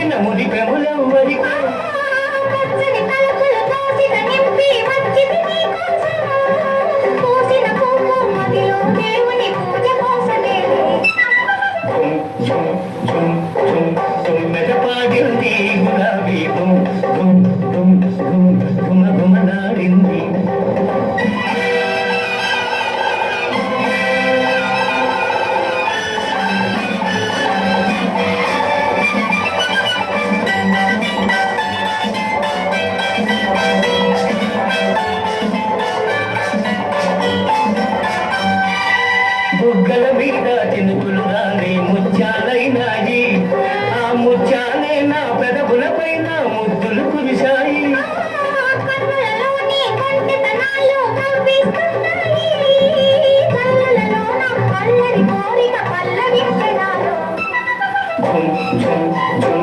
పొంగిన ముడి పెములెవ్వరికో పచ్చని తలుపులు తోసిన నింపి వచ్చింది నీకోసం పూసిన పువ్వు మదిలో దేవుని పూజ కోసమేలే మెదపాడింది గులాబీ గుమగుమలాడింది బుగ్గల మీద చినుకులు రాని ముత్యాలైనాయి ఆ ముత్యాలే నా పెదవుల పైన ముద్దులు కురిశాయి కన్నులలోని కొంటెతనాలు కవ్విస్తున్నాయి కళ్ళలోన అల్లరి కోరిక పల్లవించెనాలో ఝుమ్ ఝుమ్ ఝుమ్